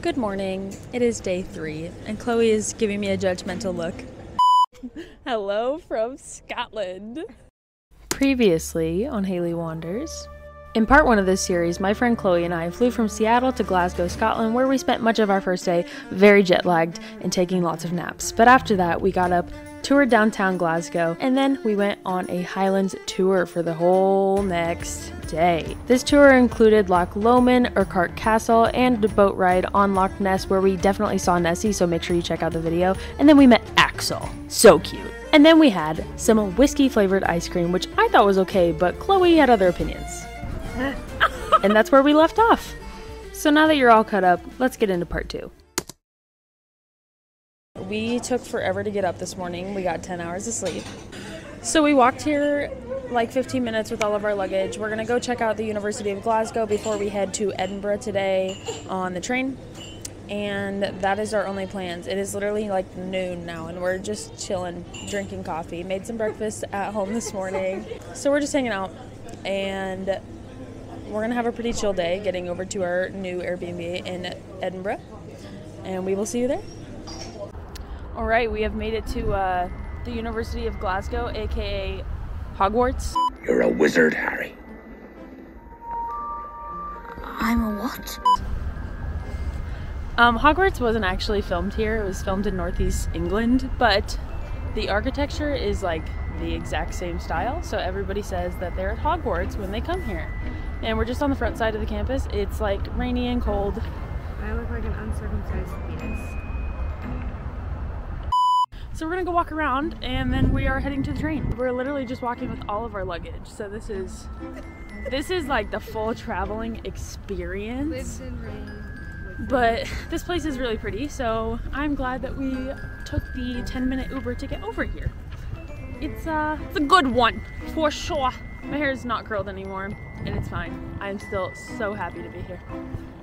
Good morning. It is day 3, and Chloe is giving me a judgmental look. Hello from Scotland. Previously on Haley Wanders. In part 1 of this series, my friend Chloe and I flew from Seattle to Glasgow, Scotland, where we spent much of our first day very jet-lagged and taking lots of naps. But after that, we got up, toured downtown Glasgow, and then we went on a Highlands tour for the whole next day. This tour included Loch Lomond, Edinburgh Castle, and a boat ride on Loch Ness, where we definitely saw Nessie, so make sure you check out the video. And then we met Axel. So cute. And then we had some whiskey-flavored ice cream, which I thought was okay, but Chloe had other opinions. And that's where we left off. So now that you're all caught up, let's get into part 2. We took forever to get up this morning. We got 10 hours of sleep. So we walked here like 15 minutes with all of our luggage. We're gonna go check out the University of Glasgow before we head to Edinburgh today on the train. And that is our only plans. It is literally like noon now and we're just chilling, drinking coffee. Made some breakfast at home this morning. So we're just hanging out and we're gonna have a pretty chill day getting over to our new Airbnb in Edinburgh, and we will see you there. All right, we have made it to the University of Glasgow, aka Hogwarts. You're a wizard, Harry. I'm a what? Hogwarts wasn't actually filmed here. It was filmed in Northeast England, but the architecture is like the exact same style, so everybody says that they're at Hogwarts when they come here. And we're just on the front side of the campus. It's like rainy and cold. I look like an uncircumcised penis. So we're gonna go walk around and then we are heading to the train. We're literally just walking with all of our luggage. So this is like the full traveling experience. Lives in rain. But this place is really pretty, so I'm glad that we took the 10-minute Uber to get over here. It's a good one, for sure. My hair is not curled anymore, and it's fine. I'm still so happy to be here.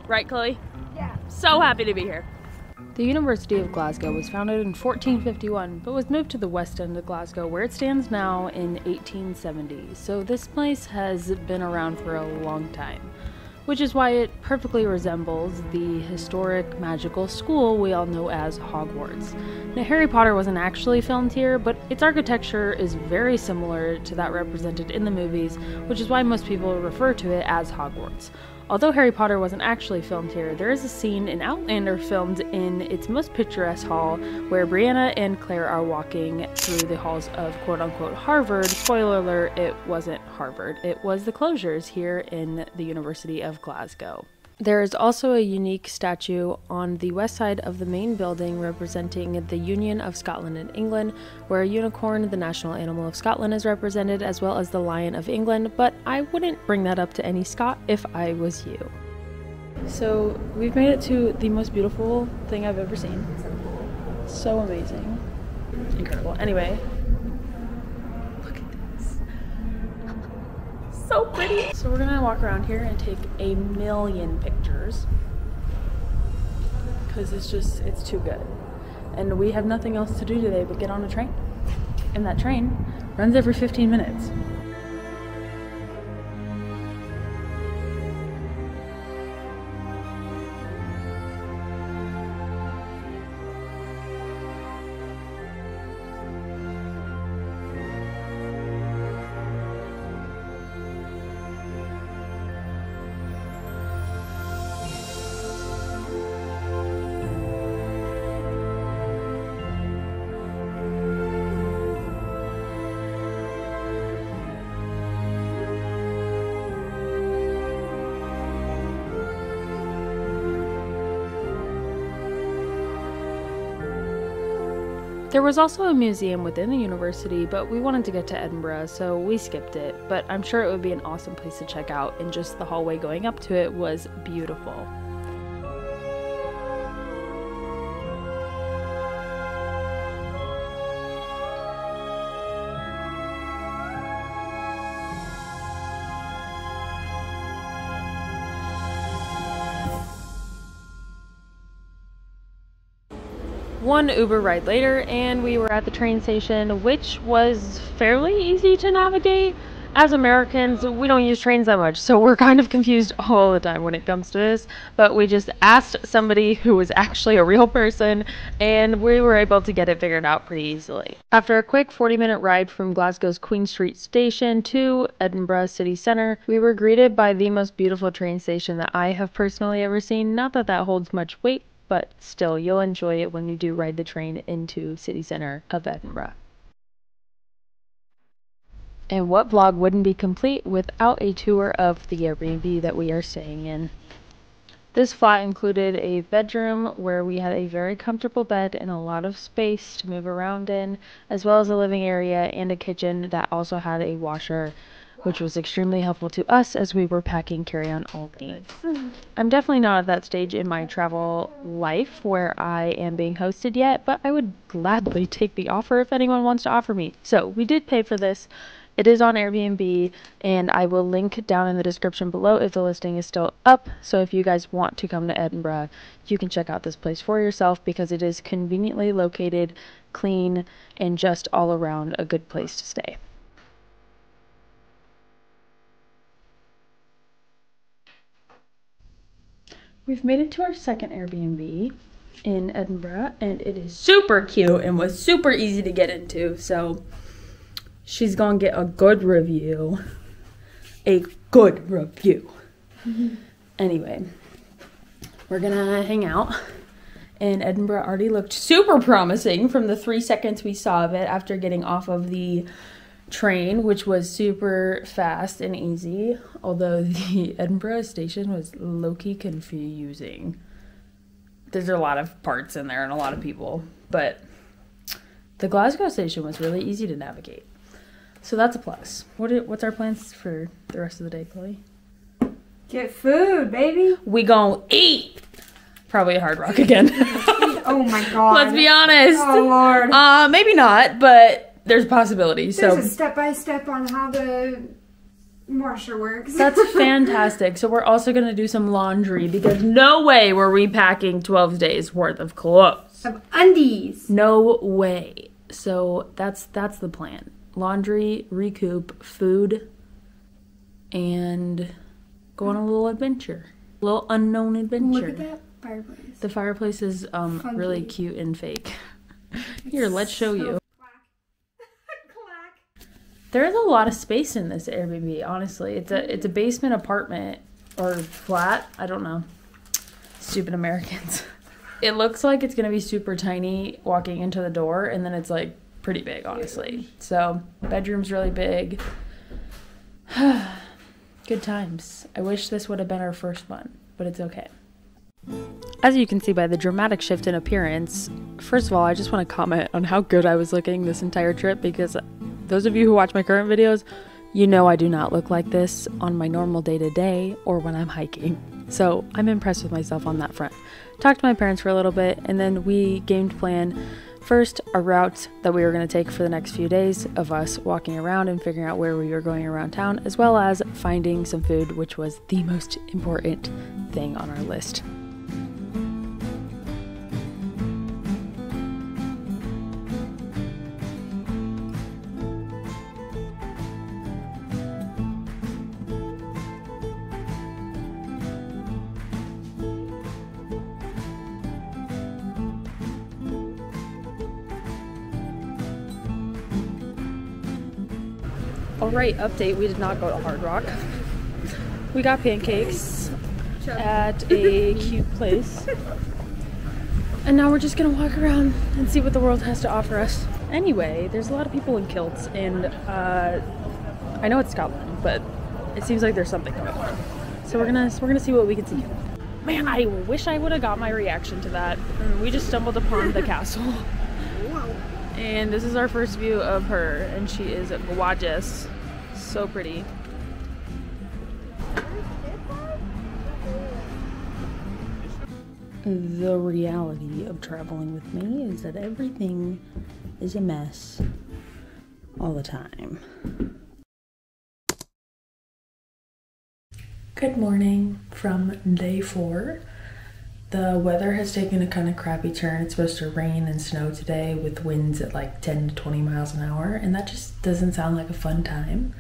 Right, Chloe? Yeah. So happy to be here. The University of Glasgow was founded in 1451, but was moved to the west end of Glasgow, where it stands now in 1870. So this place has been around for a long time, which is why it perfectly resembles the historic magical school we all know as Hogwarts. Now, Harry Potter wasn't actually filmed here, but its architecture is very similar to that represented in the movies, which is why most people refer to it as Hogwarts. Although Harry Potter wasn't actually filmed here, there is a scene in Outlander filmed in its most picturesque hall where Brianna and Claire are walking through the halls of quote-unquote Harvard. Spoiler alert, it wasn't Harvard. It was the closures here in the University of Glasgow. There is also a unique statue on the west side of the main building representing the Union of Scotland and England, where a unicorn, the national animal of Scotland, is represented, as well as the Lion of England, but I wouldn't bring that up to any Scot if I was you. So we've made it to the most beautiful thing I've ever seen. So amazing. Incredible. Anyway, look at this. So pretty. So we're gonna walk around here and take a million pictures because it's too good. And we have nothing else to do today but get on a train. And that train runs every 15 minutes. There was also a museum within the university, but we wanted to get to Edinburgh, so we skipped it. But I'm sure it would be an awesome place to check out, and just the hallway going up to it was beautiful. One Uber ride later and we were at the train station, which was fairly easy to navigate. as Americans, we don't use trains that much, so we're kind of confused all the time when it comes to this. But we just asked somebody who was actually a real person, and we were able to get it figured out pretty easily. After a quick 40-minute ride from Glasgow's Queen Street station to Edinburgh City Centre, we were greeted by the most beautiful train station that I have personally ever seen. Not that that holds much weight, but still, you'll enjoy it when you do ride the train into City Centre of Edinburgh. And what vlog wouldn't be complete without a tour of the Airbnb that we are staying in? This flat included a bedroom where we had a very comfortable bed and a lot of space to move around in, as well as a living area and a kitchen that also had a washer, which was extremely helpful to us as we were packing carry-on only. I'm definitely not at that stage in my travel life where I am being hosted yet, but I would gladly take the offer if anyone wants to offer me. So we did pay for this. It is on Airbnb, and I will link down in the description below if the listing is still up. So if you guys want to come to Edinburgh, you can check out this place for yourself because it is conveniently located, clean, and just all around a good place to stay. We've made it to our second Airbnb in Edinburgh, and it is super cute and was super easy to get into, so she's gonna get a good review. A good review. Anyway, we're gonna hang out, and Edinburgh already looked super promising from the 3 seconds we saw of it after getting off of the train, which was super fast and easy, although the Edinburgh station was low-key confusing. There's a lot of parts in there and a lot of people, but the Glasgow station was really easy to navigate. So that's a plus. What's our plans for the rest of the day, Chloe? Get food, baby. We gon' eat. Probably a Hard Rock again. Oh my god. Let's be honest. Oh lord. Maybe not, but there's a possibility. There's So a step-by-step on how the washer works. that's fantastic. So we're also gonna do some laundry because no way were we packing 12 days worth of clothes. Of undies. No way. So that's the plan. Laundry, recoup, food, and go on a little adventure. A little unknown adventure. Look at that fireplace. The fireplace is really cute and fake. Here, let's show you. Clack. There is a lot of space in this Airbnb, honestly. It's a basement apartment or flat. I don't know. Stupid Americans. It looks like it's gonna be super tiny walking into the door, and then it's like pretty big, honestly. So bedroom's really big. Good times. I wish this would have been our first one, but it's okay. As you can see by the dramatic shift in appearance, first of all, I just want to comment on how good I was looking this entire trip, because those of you who watch my current videos, you know I do not look like this on my normal day-to-day or when I'm hiking. So I'm impressed with myself on that front. Talked to my parents for a little bit, and then we game plan first a route that we were going to take for the next few days of us walking around and figuring out where we were going around town, as well as finding some food, which was the most important thing on our list. Alright, update, we did not go to Hard Rock. We got pancakes at a cute place. And now we're just gonna walk around and see what the world has to offer us. Anyway, there's a lot of people in kilts, and I know it's Scotland, but it seems like there's something going on. So we're gonna see what we can see. Man, I wish I would have got my reaction to that. We just stumbled upon the castle. And this is our first view of her, and she is gorgeous. So pretty. The reality of traveling with me is that everything is a mess all the time. Good morning from day 4. The weather has taken a kind of crappy turn. It's supposed to rain and snow today with winds at like 10 to 20 miles an hour, and that just doesn't sound like a fun time.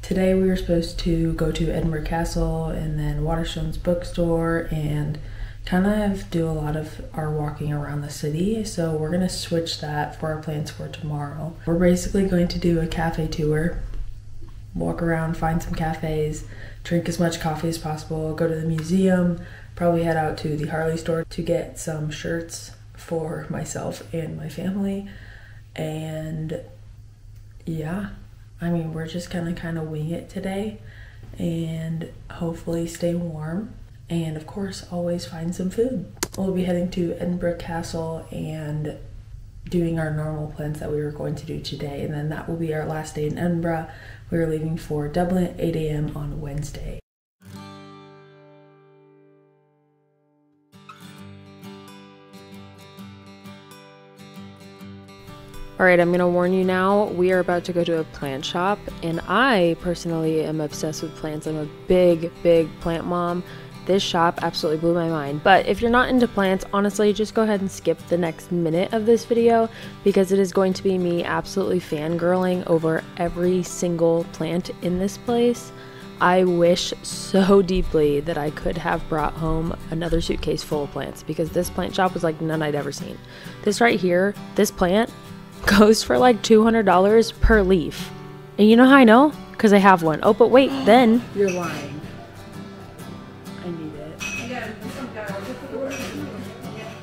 Today we were supposed to go to Edinburgh Castle and then Waterstones bookstore and kind of do a lot of our walking around the city. So we're gonna switch that for our plans for tomorrow. We're basically going to do a cafe tour, walk around, find some cafes, drink as much coffee as possible, go to the museum, probably head out to the Harley store to get some shirts for myself and my family. And yeah, I mean, we're just gonna kind of wing it today and hopefully stay warm. And of course, always find some food. We'll be heading to Edinburgh Castle and doing our normal plans that we were going to do today. And then that will be our last day in Edinburgh. We are leaving for Dublin at 8 a.m. on Wednesday. Alright, I'm gonna warn you now, we are about to go to a plant shop, and I personally am obsessed with plants. I'm a big plant mom. This shop absolutely blew my mind. But if you're not into plants, honestly, just go ahead and skip the next minute of this video, because it is going to be me absolutely fangirling over every single plant in this place. I wish so deeply that I could have brought home another suitcase full of plants, because this plant shop was like none I'd ever seen. This right here, this plant goes for like $200 per leaf. And you know how I know? Because I have one. Oh, but wait, then you're lying. I need it.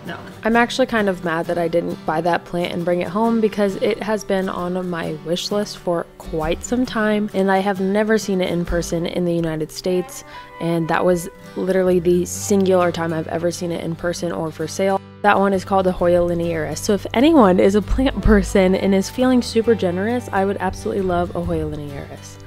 No. I'm actually kind of mad that I didn't buy that plant and bring it home, because it has been on my wish list for quite some time, and I have never seen it in person in the United States, and that was literally the singular time I've ever seen it in person or for sale. That one is called a Hoya linearis. So if anyone is a plant person and is feeling super generous, I would absolutely love a Hoya linearis.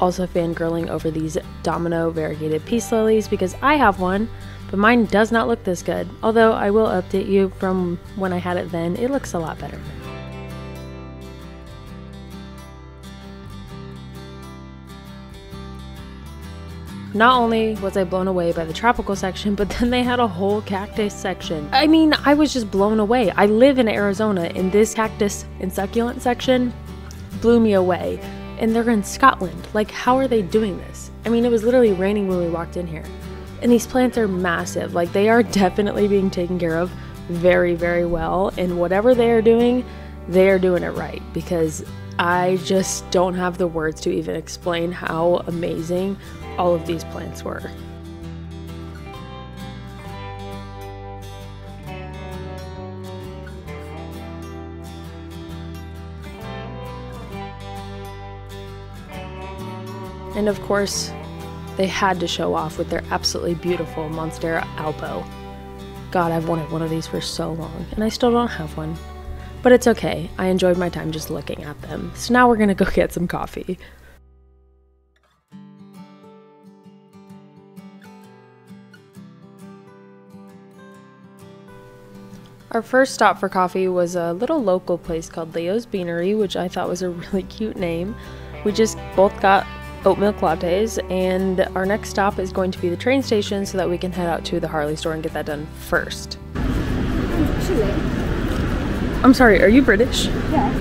Also fangirling over these domino variegated peace lilies, because I have one, but mine does not look this good. Although I will update you from when I had it then, it looks a lot better. Not only was I blown away by the tropical section, but then they had a whole cactus section. I mean, I was just blown away. I live in Arizona, and this cactus and succulent section blew me away. And they're in Scotland. Like, how are they doing this? I mean, it was literally raining when we walked in here. And these plants are massive. Like, they are definitely being taken care of very well. And whatever they are doing it right. Because I just don't have the words to even explain how amazing all of these plants were. And of course, they had to show off with their absolutely beautiful Monstera alpo. God, I've wanted one of these for so long, and I still don't have one. But it's okay, I enjoyed my time just looking at them. So now we're gonna go get some coffee. Our first stop for coffee was a little local place called Leo's Beanery, which I thought was a really cute name. We just both got oat milk lattes, and our next stop is going to be the train station so that we can head out to the Harley store and get that done first. I'm sorry, are you British? Yeah.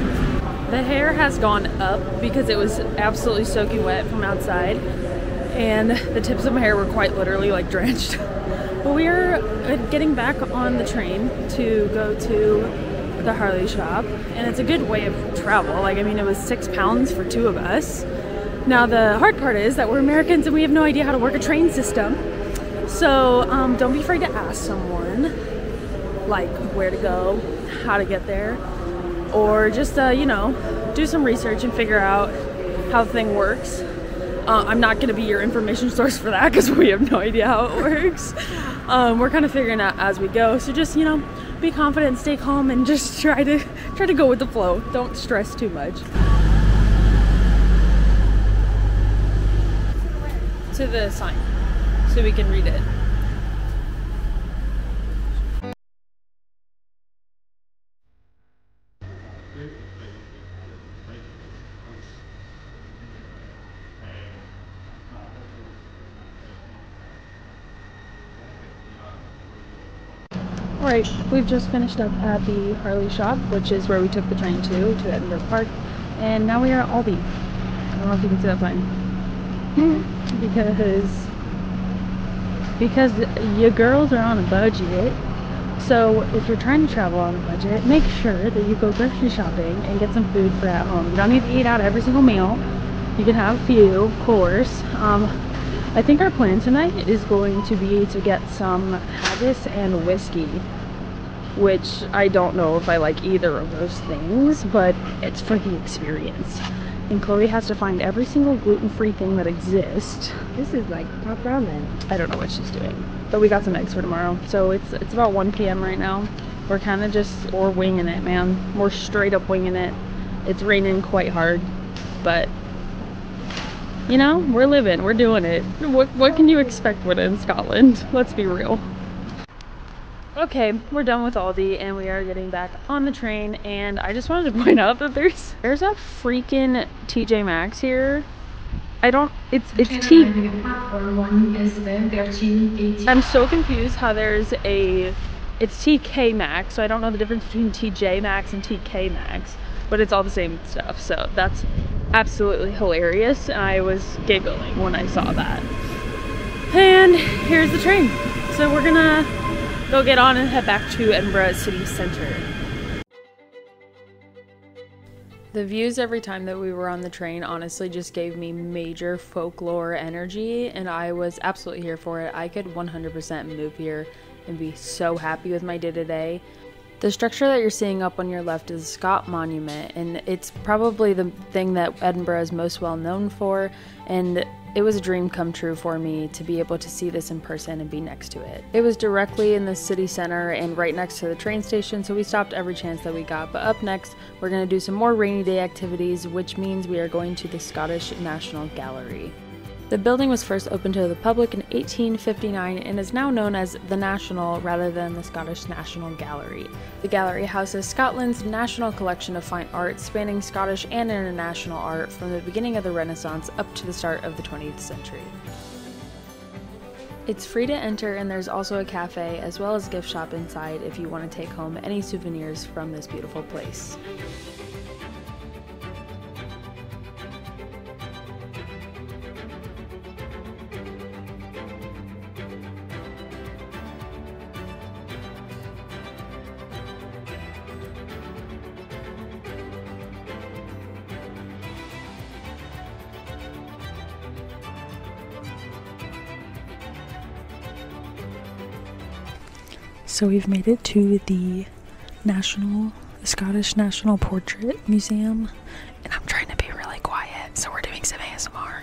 The hair has gone up because it was absolutely soaking wet from outside, and the tips of my hair were quite literally like drenched. But we are getting back on the train to go to the Harley shop, and it's a good way of travel. Like, I mean, it was £6 for two of us. Now, the hard part is that we're Americans and we have no idea how to work a train system. So don't be afraid to ask someone, like, where to go, how to get there, or just, you know, do some research and figure out how the thing works. I'm not going to be your information source for that, because we have no idea how it works. We're kind of figuring out as we go. So just, you know, be confident, stay calm, and just try to go with the flow. Don't stress too much. To the sign so we can read it. Alright, we've just finished up at the Harley shop, which is where we took the train to Edinburgh Park. And now we are at Aldi. I don't know if you can see that sign. because you girls are on a budget. So if you're trying to travel on a budget, make sure that you go grocery shopping and get some food for at home. You don't need to eat out every single meal. You can have a few, of course. I think our plan tonight is going to be to get some haggis and whiskey, which I don't know if I like either of those things, but it's for the experience. And Chloe has to find every single gluten-free thing that exists. This is like pop ramen. I don't know what she's doing, but we got some eggs for tomorrow. So it's about 1 p.m. right now. We're kind of we're winging it, man. We're straight up winging it. It's raining quite hard, but you know, we're living, we're doing it. What can you expect when in Scotland? Let's be real. Okay, we're done with Aldi and we are getting back on the train, and I just wanted to point out that there's a freaking TJ Maxx here. It's T. I'm so confused how it's TK Maxx, so I don't know the difference between TJ Maxx and TK Maxx, but it's all the same stuff, so that's absolutely hilarious. I was giggling when I saw that. And here's the train. So we're gonna go get on and head back to Edinburgh City Centre. The views every time that we were on the train honestly just gave me major folklore energy, and I was absolutely here for it. I could 100% move here and be so happy with my day-to-day. The structure that you're seeing up on your left is the Scott Monument, and it's probably the thing that Edinburgh is most well known for, and it was a dream come true for me to be able to see this in person and be next to it. It was directly in the city center and right next to the train station, so we stopped every chance that we got. But up next, we're going to do some more rainy day activities, which means we are going to the Scottish National Gallery. The building was first opened to the public in 1859 and is now known as the National rather than the Scottish National Gallery. The gallery houses Scotland's national collection of fine art spanning Scottish and international art from the beginning of the Renaissance up to the start of the 20th century. It's free to enter, and there's also a cafe as well as a gift shop inside if you want to take home any souvenirs from this beautiful place. So we've made it to the Scottish National Portrait Museum, and I'm trying to be really quiet, so we're doing some ASMR.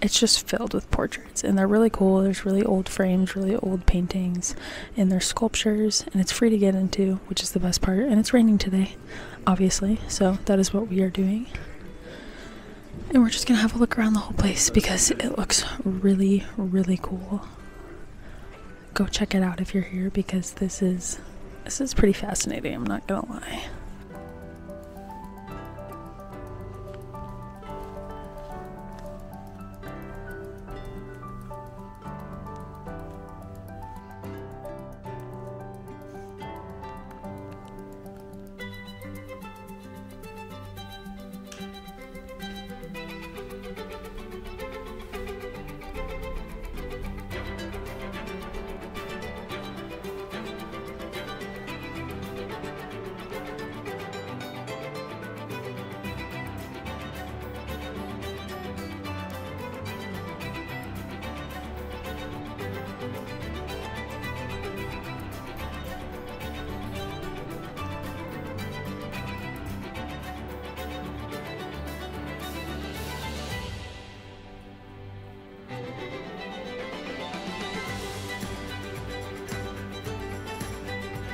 It's just filled with portraits, and they're really cool. There's really old frames, really old paintings, and there's sculptures, and it's free to get into, which is the best part. And it's raining today, obviously, so that is what we are doing. And we're just gonna have a look around the whole place because it looks really, really cool. Go check it out if you're here, because this is pretty fascinating, I'm not gonna lie.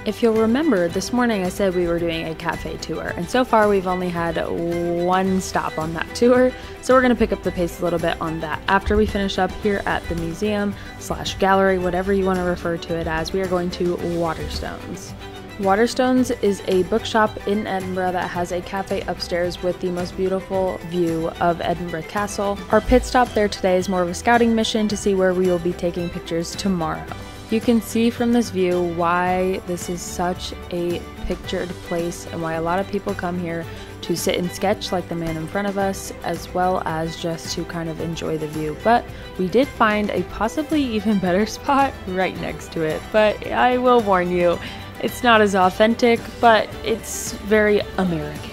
If you'll remember, this morning I said we were doing a cafe tour, and so far we've only had one stop on that tour, so we're going to pick up the pace a little bit on that. After we finish up here at the museum / gallery, whatever you want to refer to it as, we are going to Waterstones. Waterstones is a bookshop in Edinburgh that has a cafe upstairs with the most beautiful view of Edinburgh Castle. Our pit stop there today is more of a scouting mission to see where we will be taking pictures tomorrow. You can see from this view why this is such a pictured place and why a lot of people come here to sit and sketch like the man in front of us, as well as just to kind of enjoy the view. But we did find a possibly even better spot right next to it. But I will warn you, it's not as authentic, but it's very American.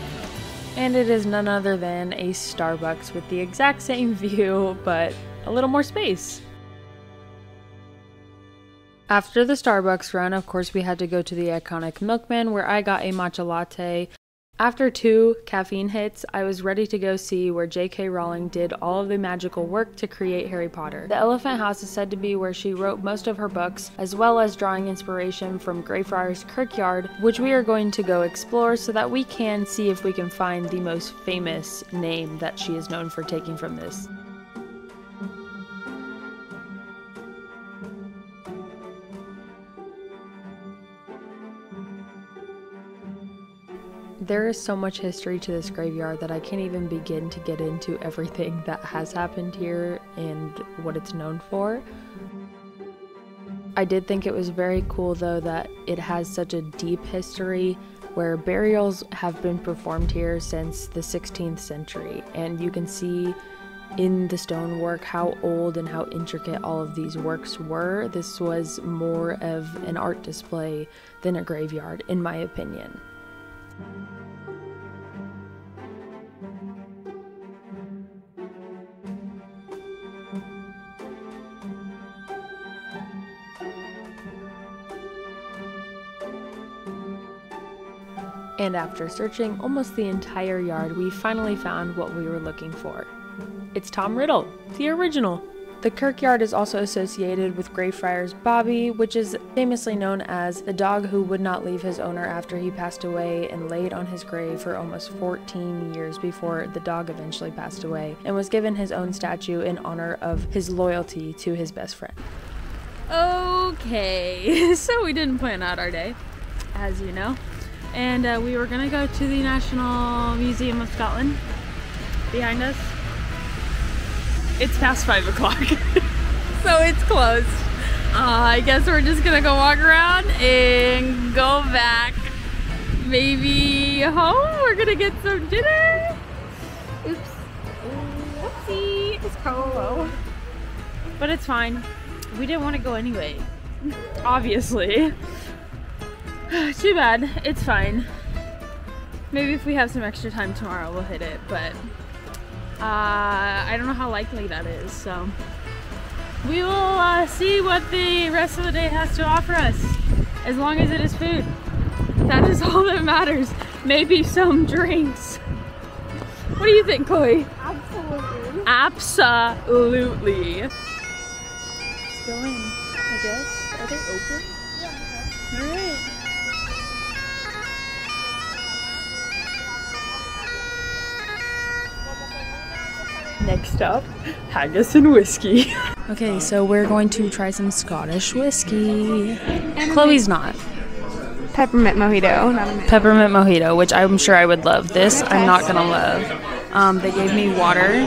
And it is none other than a Starbucks with the exact same view, but a little more space. After the Starbucks run, of course, we had to go to the iconic Milkman, where I got a matcha latte. After 2 caffeine hits, I was ready to go see where J.K. Rowling did all of the magical work to create Harry Potter. The Elephant House is said to be where she wrote most of her books, as well as drawing inspiration from Greyfriars Kirkyard, which we are going to go explore so that we can see if we can find the most famous name that she is known for taking from this. There is so much history to this graveyard that I can't even begin to get into everything that has happened here and what it's known for. I did think it was very cool though that it has such a deep history where burials have been performed here since the 16th century, and you can see in the stonework how old and how intricate all of these works were. This was more of an art display than a graveyard, in my opinion. And after searching almost the entire yard, we finally found what we were looking for. It's Tom Riddle, the original. The Kirkyard is also associated with Greyfriars Bobby, which is famously known as the dog who would not leave his owner after he passed away and laid on his grave for almost 14 years before the dog eventually passed away, and was given his own statue in honor of his loyalty to his best friend. Okay, so we didn't plan out our day, as you know. And we were gonna go to the National Museum of Scotland behind us. It's past 5 o'clock, so it's closed. I guess we're just gonna go walk around and go back. Maybe home. We're gonna get some dinner. Oops. Whoopsie. It's cold. But it's fine. We didn't want to go anyway. Obviously. Too bad. It's fine. Maybe if we have some extra time tomorrow, we'll hit it, but I don't know how likely that is, so we will see what the rest of the day has to offer us, as long as it is food. That is all that matters. Maybe some drinks. What do you think, Chloe? Absolutely. Absolutely. Let's go in, I guess. Are they open? Yeah. Alright. Next up, haggis and whiskey. Okay, so we're going to try some Scottish whiskey. Chloe's not. Peppermint mojito. Peppermint mojito, which I'm sure I would love. This I'm not gonna love. They gave me water.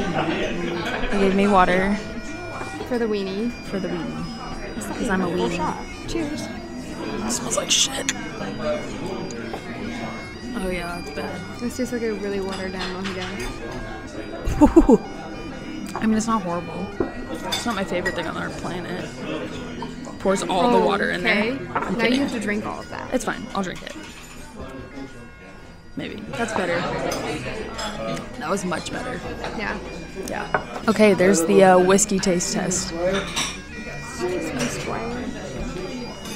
For the weenie. Because I'm a weenie. Cheers. It smells like shit. Oh yeah, it's bad. This tastes like a really watered down mojito. I mean, it's not horrible. It's not my favorite thing on our planet. Pours all the water in there. I'm now kidding. you have to drink all of that. It's fine. I'll drink it. Maybe. That's better. That was much better. Yeah. Yeah. Okay, there's the whiskey taste test.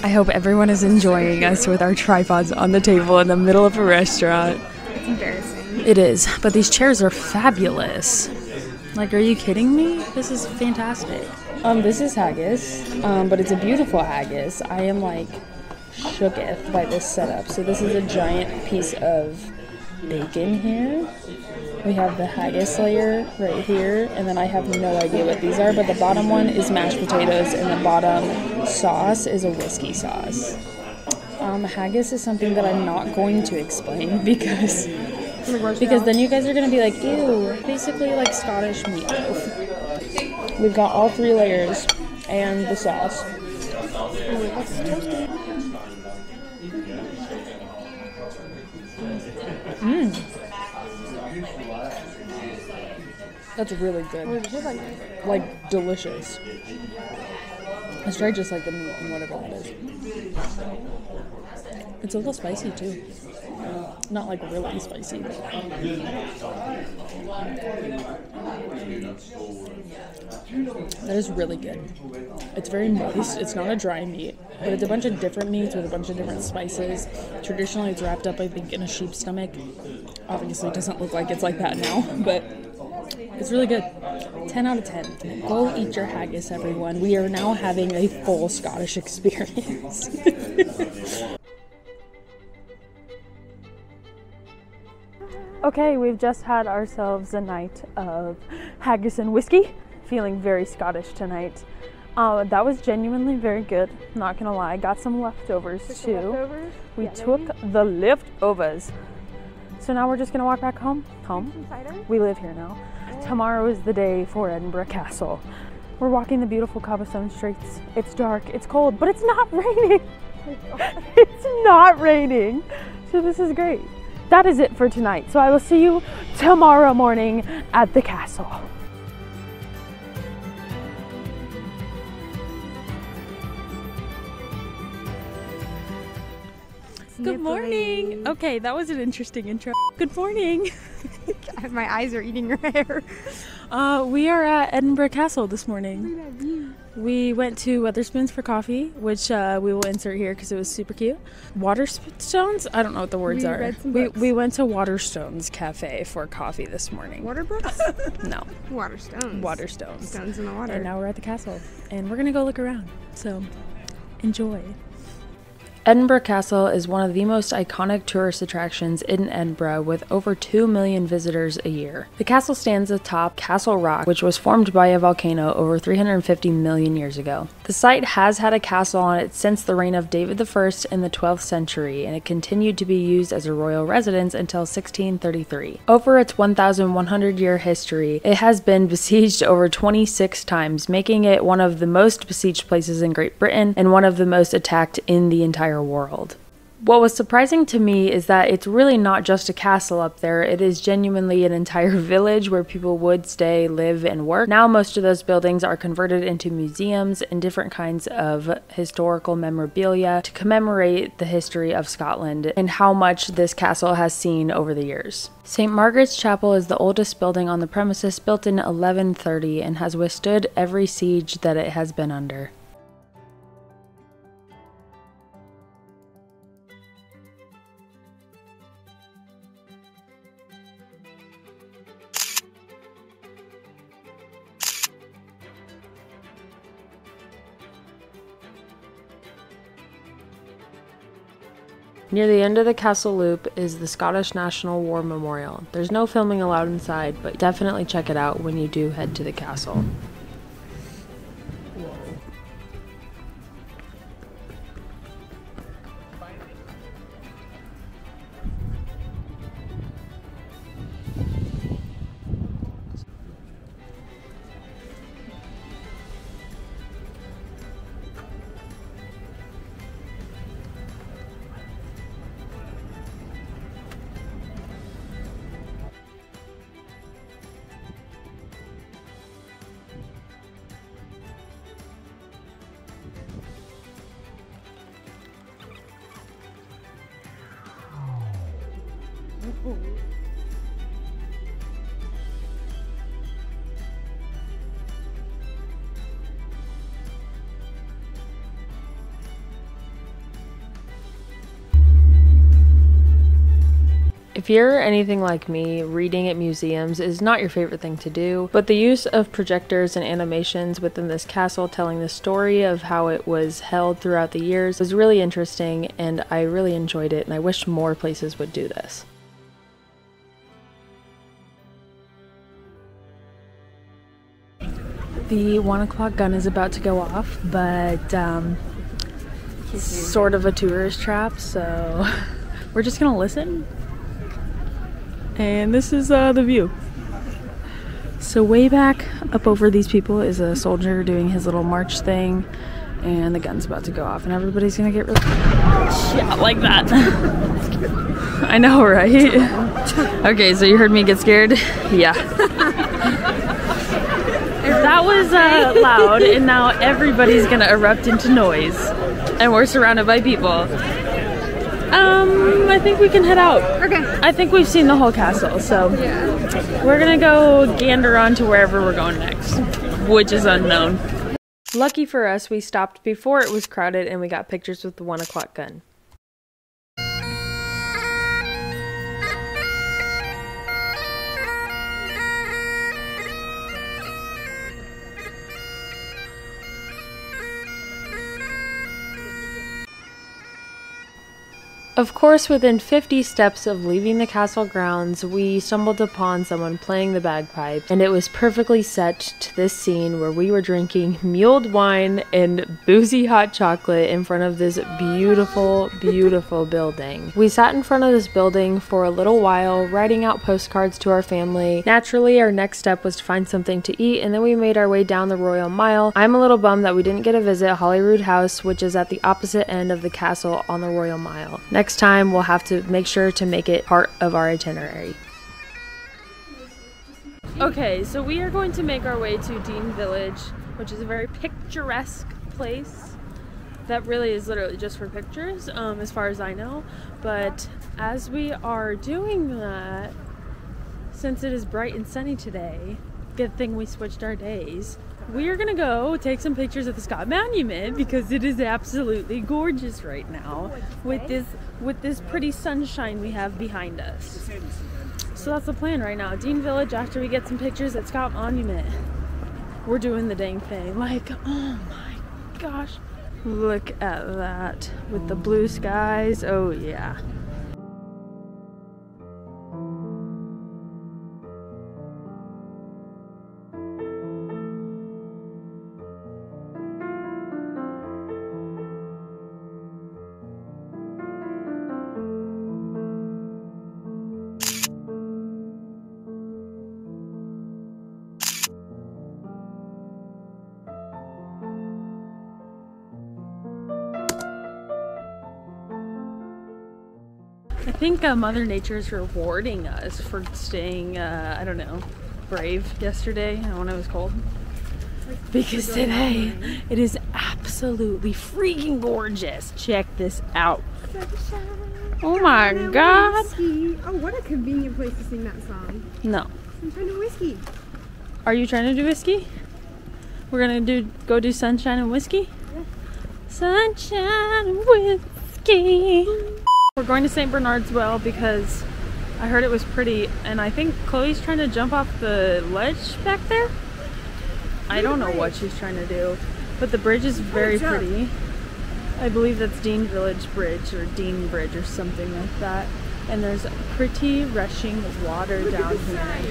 I hope everyone is enjoying us with our tripods on the table in the middle of a restaurant. It's embarrassing. It is, but these chairs are fabulous. Like, are you kidding me? This is fantastic. This is haggis, but it's a beautiful haggis. I am like shooketh by this setup. So this is a giant piece of bacon here. We have the haggis layer right here, and then I have no idea what these are, but the bottom one is mashed potatoes, and the bottom sauce is a whiskey sauce. Haggis is something that I'm not going to explain because then you guys are going to be like, ew, basically like Scottish meatloaf. We've got all 3 layers and the sauce. it looks toasty. That's really good. What does it taste like? Like, delicious. Let's try just like the meat and whatever that is. It's a little spicy too. Not like really spicy, but that is really good. It's very moist. It's not a dry meat, but it's a bunch of different meats with a bunch of different spices. Traditionally, it's wrapped up, I think, in a sheep's stomach. Obviously, it doesn't look like it's like that now, but it's really good. 10 out of 10. Go eat your haggis, everyone. We are now having a full Scottish experience. Okay, we've just had ourselves a night of haggis and whiskey. Feeling very Scottish tonight. That was genuinely very good. Not gonna lie, got some leftovers too. We took the leftovers. So now we're just gonna walk back home. We live here now. Tomorrow is the day for Edinburgh Castle. We're walking the beautiful cobblestone streets. It's dark, it's cold, but it's not raining. It's not raining. So this is great. That is it for tonight. So I will see you tomorrow morning at the castle. Good morning. Okay, that was an interesting intro. Good morning. My eyes are eating your hair. We are at Edinburgh Castle this morning. We went to Waterstones for coffee, which we will insert here because it was super cute. Waterstones? I don't know what the words are. Read some books. We went to Waterstones Cafe for coffee this morning. Waterbrooks? No. Waterstones. Waterstones. Stones in the water. And now we're at the castle. And we're going to go look around. So, enjoy. Edinburgh Castle is one of the most iconic tourist attractions in Edinburgh, with over 2 million visitors a year. The castle stands atop Castle Rock, which was formed by a volcano over 350 million years ago. The site has had a castle on it since the reign of David I in the 12th century, and it continued to be used as a royal residence until 1633. Over its 1,100-year history, it has been besieged over 26 times, making it one of the most besieged places in Great Britain and one of the most attacked in the entire world. What was surprising to me is that it's really not just a castle up there, it is genuinely an entire village where people would stay, live, and work. Now most of those buildings are converted into museums and different kinds of historical memorabilia to commemorate the history of Scotland and how much this castle has seen over the years. St. Margaret's Chapel is the oldest building on the premises, built in 1130, and has withstood every siege that it has been under. Near the end of the castle loop is the Scottish National War Memorial. There's no filming allowed inside, but definitely check it out when you do head to the castle. If you're anything like me, reading at museums is not your favorite thing to do, but the use of projectors and animations within this castle telling the story of how it was held throughout the years was really interesting, and I really enjoyed it, and I wish more places would do this. The 1 o'clock gun is about to go off, but sort of a tourist trap, so we're just gonna listen. And this is the view. So way back up over these people is a soldier doing his little march thing, and the gun's about to go off and everybody's gonna get really yeah, like that. I know, right? Okay, so you heard me get scared? Yeah. That was loud, and now everybody's gonna erupt into noise. And we're surrounded by people. I think we can head out. Okay. I think we've seen the whole castle, so we're gonna go gander on to wherever we're going next, which is unknown. Lucky for us, we stopped before it was crowded and we got pictures with the 1 o'clock gun. Of course, within 50 steps of leaving the castle grounds, we stumbled upon someone playing the bagpipe, and it was perfectly set to this scene where we were drinking mulled wine and boozy hot chocolate in front of this beautiful, beautiful building. We sat in front of this building for a little while, writing out postcards to our family. Naturally, our next step was to find something to eat, and then we made our way down the Royal Mile. I'm a little bummed that we didn't get to visit Holyrood House, which is at the opposite end of the castle on the Royal Mile. Next time we'll have to make sure to make it part of our itinerary. Okay, so we are going to make our way to Dean Village, which is a very picturesque place that really is literally just for pictures, as far as I know. But as we are doing that, since it is bright and sunny today, good thing we switched our days, we are gonna go take some pictures of the Scott Monument because it is absolutely gorgeous right now with this pretty sunshine we have behind us. So that's the plan right now. Dean Village, after we get some pictures at Scott Monument, we're doing the dang thing. Like, oh my gosh, look at that with the blue skies. Oh yeah. I think Mother Nature is rewarding us for staying, I don't know, brave yesterday when it was cold. Because today it is absolutely freaking gorgeous. Check this out. Oh my god. Oh, what a convenient place to sing that song. No. Sunshine and whiskey. Are you trying to do whiskey? We're gonna go do sunshine and whiskey? Yeah. Sunshine and whiskey. We're going to St. Bernard's Well because I heard it was pretty, and I think Chloe's trying to jump off the ledge back there. I don't know what she's trying to do, but the bridge is very pretty. I believe that's Dean Village Bridge or Dean Bridge or something like that. And there's pretty rushing water down here.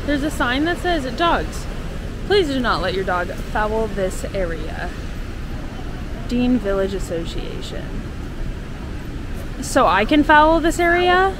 There's a sign that says, "Dogs, please do not let your dog foul this area. Dean Village Association." So I can foul this area?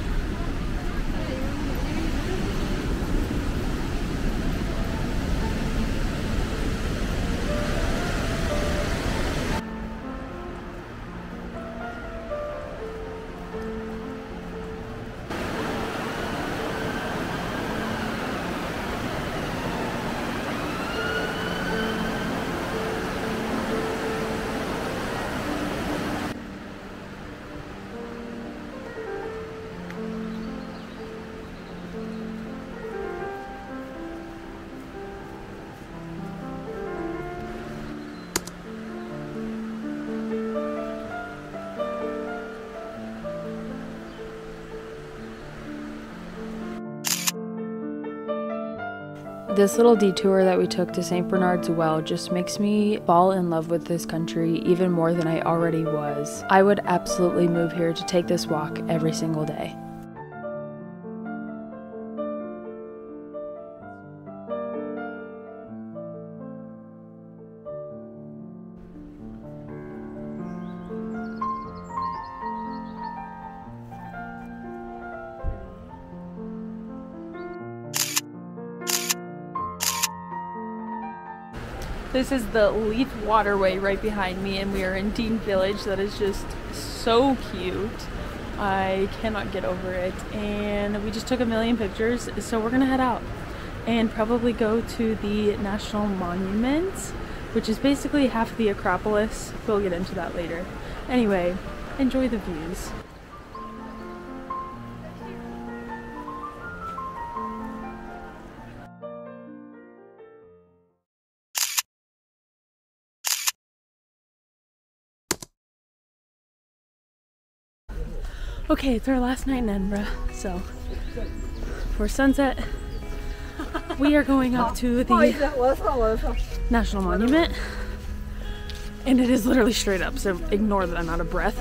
This little detour that we took to St. Bernard's Well just makes me fall in love with this country even more than I already was. I would absolutely move here to take this walk every single day. This is the Leith Waterway right behind me, and we are in Dean Village. That is just so cute. I cannot get over it. And we just took a million pictures, so we're gonna head out and probably go to the National Monument, which is basically half the Acropolis. We'll get into that later. Anyway, enjoy the views. Okay, it's our last night in Edinburgh, so for sunset, we are going up to the National Monument, and it is literally straight up, so ignore that I'm out of breath.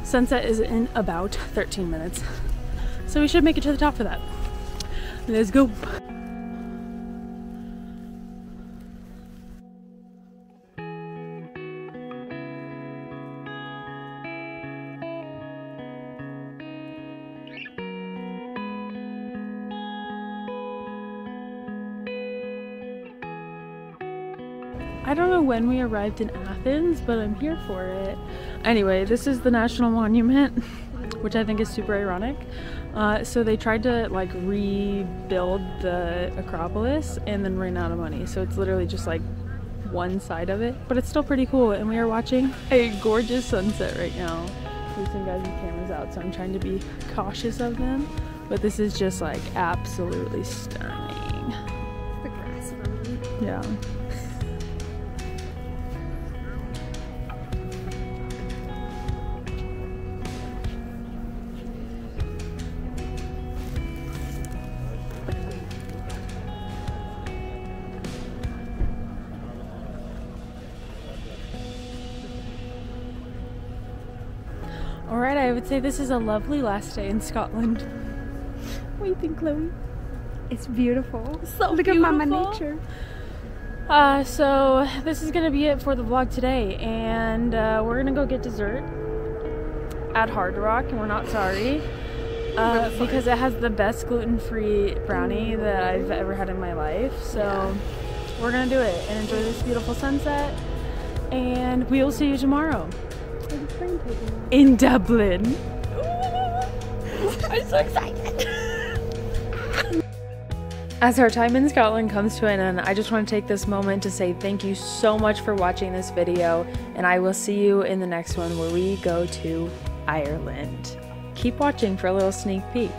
Sunset is in about 13 minutes, so we should make it to the top for that. Let's go. I don't know when we arrived in Athens, but I'm here for it. Anyway, this is the National Monument, which I think is super ironic. So they tried to like rebuild the Acropolis and then ran out of money. So it's literally just like one side of it, but it's still pretty cool. And we are watching a gorgeous sunset right now. There's some guys with cameras out, so I'm trying to be cautious of them. But this is just like absolutely stunning. The grass for me. Yeah. Alright, I would say this is a lovely last day in Scotland. What do you think, Chloe? It's beautiful. So Look beautiful. at Mama Nature. So this is gonna be it for the vlog today, and we're gonna go get dessert at Hard Rock, and we're not sorry because it has the best gluten-free brownie that I've ever had in my life. So we're gonna do it and enjoy this beautiful sunset, and we will see you tomorrow in Dublin. I'm so excited. As our time in Scotland comes to an end, I just want to take this moment to say thank you so much for watching this video, and I will see you in the next one where we go to Ireland. Keep watching for a little sneak peek.